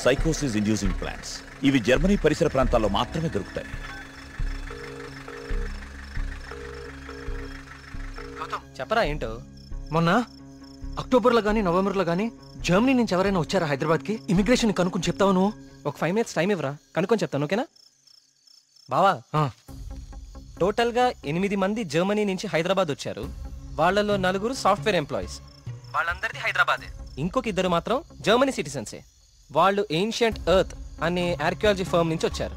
సైకోసిస్ inducing plants. ఇవి Germany పరిసర ప్రాంతాల్లో మాత్రమే దొరుకుతాయి. చెప్పరా ఏంటో? మొన్న అక్టోబర్లో కానీ నవంబర్లో కానీ జర్మనీ నుంచి ఎవరైనా వచ్చారా హైదరాబాద్కి? ఇమిగ్రేషన్ కనుక్కొని చెప్తావు నువ్వు? ఒక 5 minutes టైం ఇవ్వరా, కనుక్కొని చెప్తాను. ఓకేనా బావా? టోటల్గా 8 మంది జర్మనీ నుంచి హైదరాబాద్ వచ్చారు. వాళ్ళలో 4 సాఫ్ట్వేర్ ఎంప్లాయీస్. వాళ్ళందరిది హైదరాబాదే. ఇంకొక 2 మాత్రం జర్మనీ సిటిజన్సే. వాళ్ళు ఏన్షియంట్ ఎర్త్ అనే ఆర్కియాలజీ ఫర్మ్ నుంచి వచ్చారు.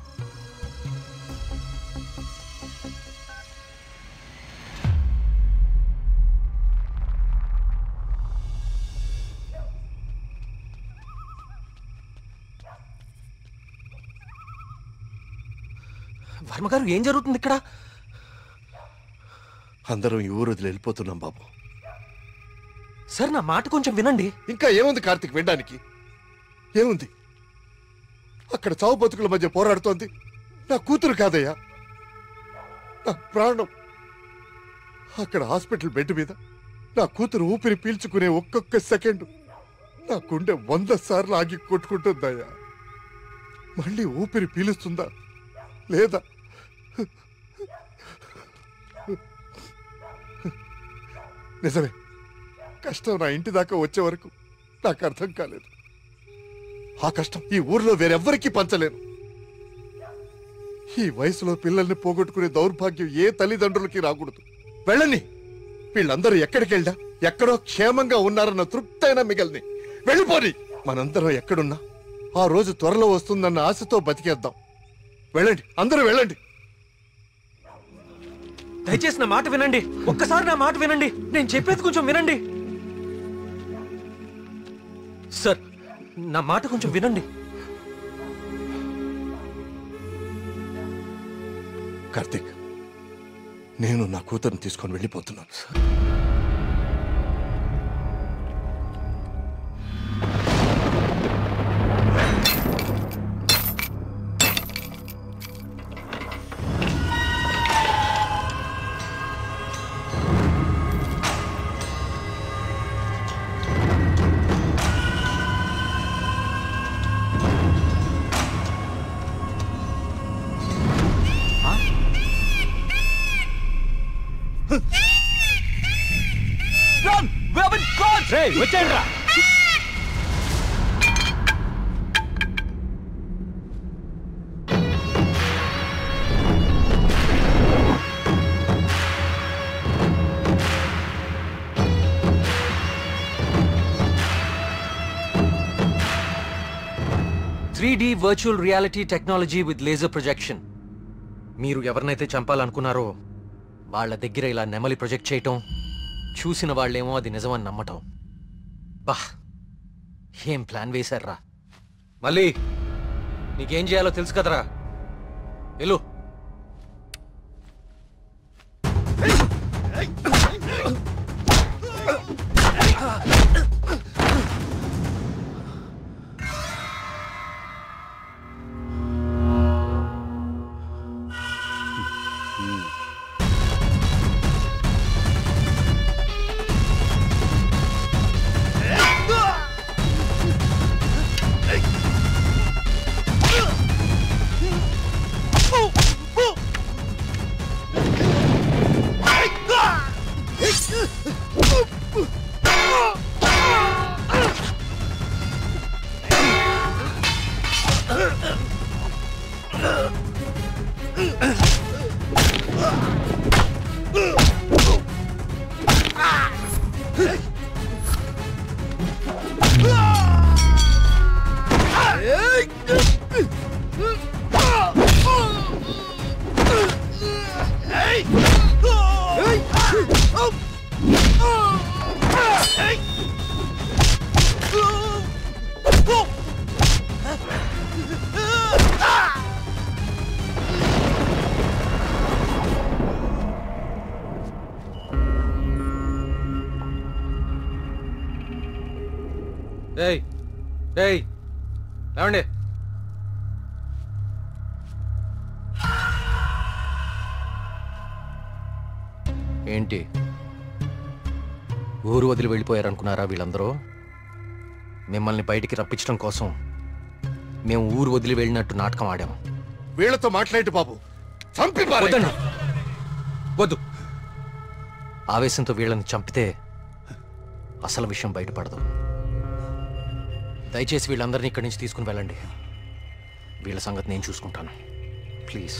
వర్మగారు, ఏం జరుగుతుంది ఇక్కడ? అందరం ఈ ఊరు వదిలి వెళ్ళిపోతున్నాం బాబు. సార్, నా మాట కొంచెం వినండి. ఇంకా ఏముంది కార్తీక్ వినడానికి? ఏముంది? అక్కడ చావు బతుకుల మధ్య పోరాడుతోంది నా కూతురు కాదయ్యా, నా ప్రాణం. అక్కడ హాస్పిటల్ బెడ్ మీద నా కూతురు ఊపిరి పీల్చుకునే ఒక్కొక్క సెకండ్ నా గుండె 100 సార్లు ఆగి కొట్టుకుంటుందయ్యా. మళ్ళీ ఊపిరి పీలుస్తుందా లేదా? నిజమే, కష్టం నా ఇంటి దాకా వచ్చే వరకు నాకు అర్థం కాలేదు. ఆ కష్టం ఈ ఊర్లో వేరెవ్వరికీ పంచలేను. ఈ వయసులో పిల్లల్ని పోగొట్టుకునే దౌర్భాగ్యం ఏ తల్లిదండ్రులకి రాకూడదు. వెళ్ళని, వీళ్ళందరూ ఎక్కడికి వెళ్ళా ఎక్కడో క్షేమంగా ఉన్నారన్న తృప్తైనా మిగల్ని. వెళ్ళిపోని. మనందరం ఎక్కడున్నా ఆ రోజు త్వరలో వస్తుందన్న ఆశతో బతికేద్దాం. వెళ్ళండి, అందరూ వెళ్ళండి. దయచేసి నా మాట వినండి. ఒక్కసారి నా మాట వినండి. నేను చెప్పేది కొంచెం వినండి. సార్, నా మాట కొంచెం వినండి. కార్తీక్, నేను నా కూతురుని తీసుకొని వెళ్ళిపోతున్నాను. 3D virtual reality technology with laser projection. మీరు ఎవరినైతే చంపాలనుకున్నారో వాళ్ళ దగ్గర ఇలా నెమలి ప్రొజెక్ట్ చేయటం, చూసిన వాళ్ళేమో అది నిజమని నమ్మటం. బా, ఏం ప్లాన్ వేశారా? మళ్ళీ నీకేం చేయాలో తెలుసు కదరా. వెళ్ళు. ఏమండి, ఏంటి ఊరు వదిలి వెళ్ళిపోయారనుకున్నారా వీళ్ళందరూ? మిమ్మల్ని బయటికి రప్పించడం కోసం మేము ఊరు వదిలి వెళ్ళినట్టు నాటకం ఆడాము. వీళ్ళతో మాట్లాడి బాబు, చంపి వద్దండి, వద్దు. ఆవేశంతో వీళ్ళని చంపితే అసలు విషయం బయటపడదు. దయచేసి వీళ్ళందరినీ ఇక్కడి నుంచి తీసుకుని వెళ్ళండి. వీళ్ళ సంగతి నేను చూసుకుంటాను. ప్లీజ్.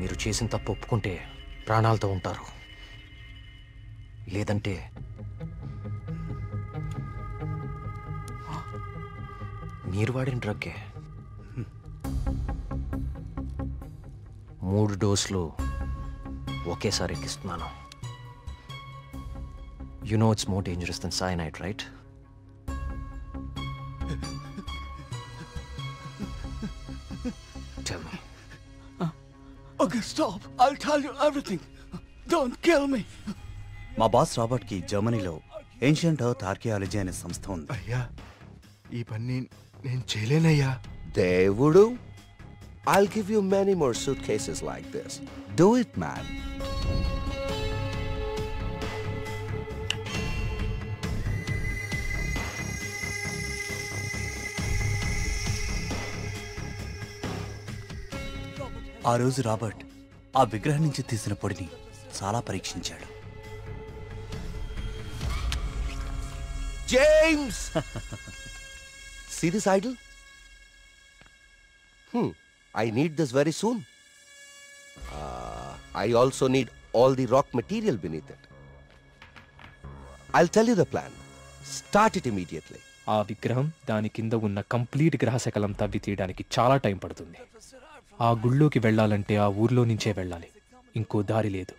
మీరు చేసిన తప్పు ఒప్పుకుంటే ప్రాణాలతో ఉంటారు, లేదంటే మీరు వాడిన డ్రగ్గే 3 డోసులు ఒకేసారి ఎక్కిస్తున్నాను. You know it's more dangerous than cyanide, right? Tell me. Okay, stop. I'll tell you everything. Don't kill me. మా బాస్ రాబర్ట్ కి జర్మనీలో ఏన్షియంట్ ఎర్త్ ఆర్కియాలజీ అనే సంస్థ ఉంది. అయ్యా, ఈ పని నేను చేయలేనయ్యా. దేవుడు, I'll give you many more suitcases like this. Do it, man. ఆ రోజు రాబర్ట్ ఆ విగ్రహం నుంచి తీసిన పొడిని చాలా పరీక్షించాడు. James! See this idol? I need this very soon. I also need all the rock material beneath it. I'll tell you the plan. Start it immediately. ఆ విగ్రహం దాని కింద ఉన్న కంప్లీట్ గ్రహశకలం తవ్వి తీయడానికి చాలా టైం పడుతుంది. ఆ గుళ్ళోకి వెళ్ళాలంటే ఆ ఊర్లో నుంచే వెళ్ళాలి, ఇంకో దారి లేదు.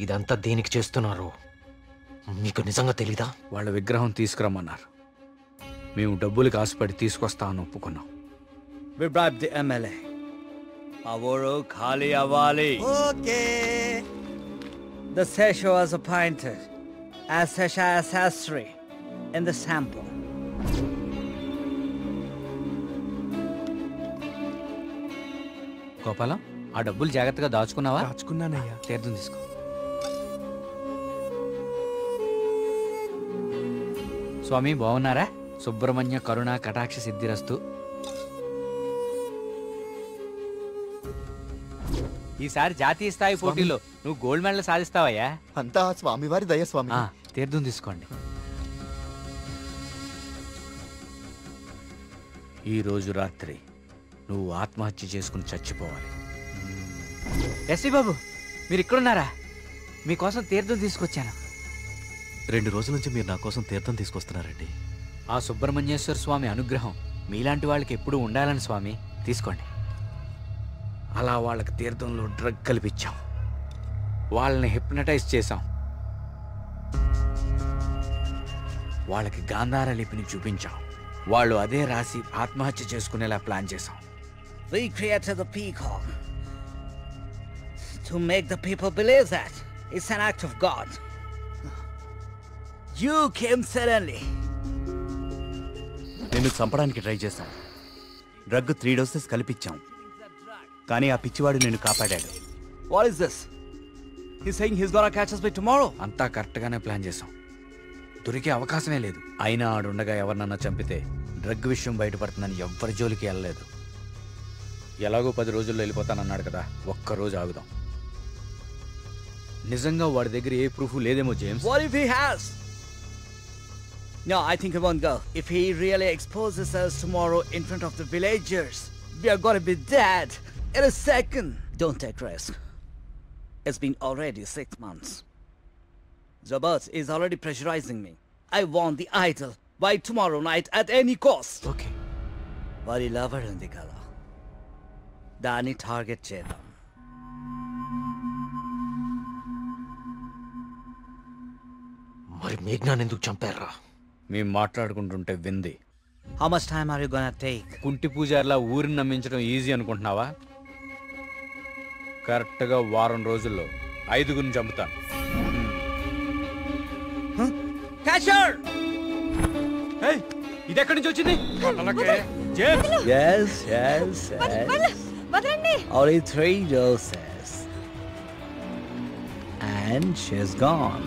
ఇదంతా దేనికి చేస్తున్నారో మీకు నిజంగా తెలీదా? వాళ్ళ విగ్రహం తీసుకురమ్మన్నారు. మేము డబ్బులకి ఆశపడి తీసుకొస్తామని ఒప్పుకున్నాం. We bribed the MLA. ఆ ఊరు ఖాళీ అవ్వాలి. Okay. The Sesha was appointed as Sesha Sastry in the sample. Gopalam, ఆ డబ్బులు జాగ్రత్తగా దాచుకున్నావా? దాచుకున్నానయ్యా. తీర్థం తీసుకో. స్వామి బాగున్నారా? సుబ్రహ్మణ్య కరుణ కటాక్ష సిద్ధిరస్తు. ఈసారి జాతీయ స్థాయి పోటీలో నువ్వు గోల్డ్ మెడల్ సాధిస్తావయ్యా. అంతా స్వామివారి దయ స్వామి. తీర్థం తీసుకోండి. ఈ రోజు రాత్రి నువ్వు ఆత్మహత్య చేసుకుని చచ్చిపోవాలి. ఎస్వి బాబు, మీరు ఇక్కడున్నారా? మీకోసం తీర్థం తీసుకొచ్చాను. 2 రోజుల నుంచి మీరు నా కోసం తీర్థం తీసుకొస్తున్నారండి. ఆ సుబ్రహ్మణ్యేశ్వర స్వామి అనుగ్రహం మీలాంటి వాళ్ళకి ఎప్పుడూ ఉండాలని స్వామి. తీసుకోండి. అలా వాళ్ళకి తీర్థంలో డ్రగ్ కల్పించాం, వాళ్ళని హిప్నటైజ్ చేశాం, వాళ్ళకి గాంధార లిపిని చూపించాం. వాళ్ళు అదే రాసి ఆత్మహత్య చేసుకునేలా ప్లాన్ చేశాం. We created the peacock to make the people believe that it's an act of God. You came suddenly. నిన్ను చంపడానికి ట్రై చేశాం. డ్రగ్ 3 డోసెస్ కల్పించాం, కానీ ఆ పిచ్చివాడు నిన్ను కాపాడాడు. What is this? He's saying he's gonna catch us by tomorrow. అంతా కరెక్ట్గానే ప్లాన్ చేశాం. దొరికే అవకాశమే లేదు. అయినా ఆడుండగా ఎవరినన్నా చంపితే డ్రగ్ విషయం బయటపడుతుందని ఎవ్వరి జోలికి వెళ్ళలేదు. ఎలాగో 10 రోజుల్లో వెళ్ళిపోతానన్నాడు కదా, ఒక్కరోజు ఆగుదాం. నిజంగా వాడి దగ్గర ఏ ప్రూఫ్ లేదేమో James. What if he has? No, I think he won't go. If he really exposes us tomorrow in front of the villagers, we are gonna be dead in a second. Don't take risk. It's been already 6 months. Zabert is already pressurizing me. I want the idol by tomorrow night at any cost. Okay. Vari lover undi kada. Dani target chedam. మరి మేఘ్నాన్ని ఎందుకు చంపారా? మేము మాట్లాడుకుంటుంటే వింది. How much time are you gonna take? కుంటి పూజారిలా ఊరిని నమ్మించడం easy అనుకుంటున్నావా? కరెక్ట్గా 1 వారం రోజుల్లో 5గురిని చంపుతాను. Catcher! ఇది ఎక్కడి నుంచి వచ్చింది? Yes. Only 3 doses. And she's gone.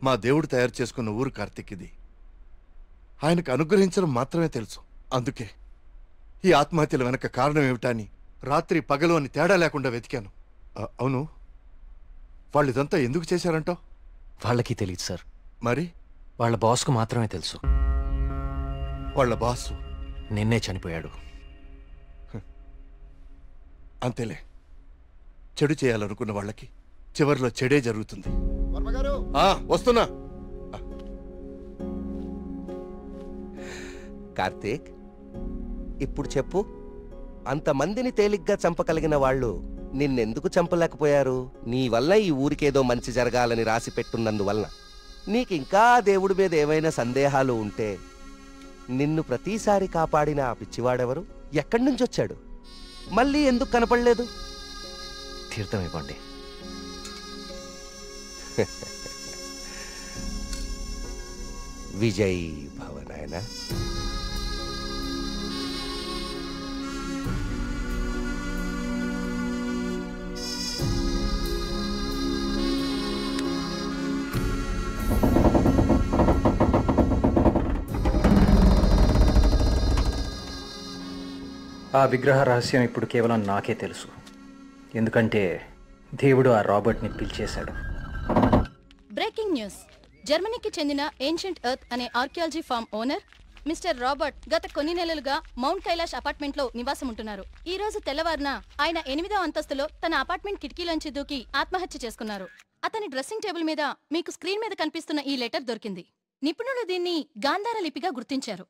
మా దేవుడు తయారు చేసుకున్న ఊరు కార్తీక్ ఇది. ఆయనకు అనుగ్రహించడం మాత్రమే తెలుసు. అందుకే ఈ ఆత్మహత్యల వెనక కారణం ఏమిటా అని రాత్రి పగలు అని తేడా లేకుండా వెతికాను. అవును, వాళ్ళు ఇదంతా ఎందుకు చేశారంటావు? వాళ్ళకి తెలియదు సార్. మరి వాళ్ళ బాస్కు మాత్రమే తెలుసు. వాళ్ళ బాసు నిన్నే చనిపోయాడు. అంతేలే, చెడు చేయాలనుకున్న వాళ్ళకి చివరిలో చెడే జరుగుతుంది. వస్తున్నా. కార్తీక్, ఇప్పుడు చెప్పు, అంతమందిని తేలిగ్గా చంపగలిగిన వాళ్ళు నిన్నెందుకు చంపలేకపోయారు? నీ వల్ల ఈ ఊరికేదో మంచి జరగాలని రాసి పెట్టున్నందువలన. నీకింకా దేవుడి మీద ఏవైనా సందేహాలు ఉంటే నిన్ను ప్రతిసారి కాపాడిన ఆ పిచ్చివాడెవరు? ఎక్కడి నుంచి వచ్చాడు? మళ్ళీ ఎందుకు కనపడలేదు? తీర్థం ఇవ్వండి. విజయ్ భవనాయన. ఆ విగ్రహ రహస్యం ఇప్పుడు కేవలం నాకే తెలుసు. ఎందుకంటే దేవుడు ఆ రాబర్ట్ని పిలిచేశాడు. Breaking news. జర్మనీకి చెందిన ఏన్షియంట్ ఎర్త్ అనే archaeology farm owner mister Robert గత కొన్ని నెలలుగా మౌంట్ కైలాష్ అపార్ట్మెంట్ లో నివాసం ఉంటున్నారు. ఈ రోజు తెల్లవారున ఆయన 8వ అంతస్తులో తన అపార్ట్మెంట్ కిటికీలోంచి దూకి ఆత్మహత్య చేసుకున్నారు. అతని డ్రెస్సింగ్ టేబుల్ మీద మీకు స్క్రీన్ మీద కనిపిస్తున్న ఈ లెటర్ దొరికింది. నిపుణులు దీన్ని గాంధార లిపిగా గుర్తించారు.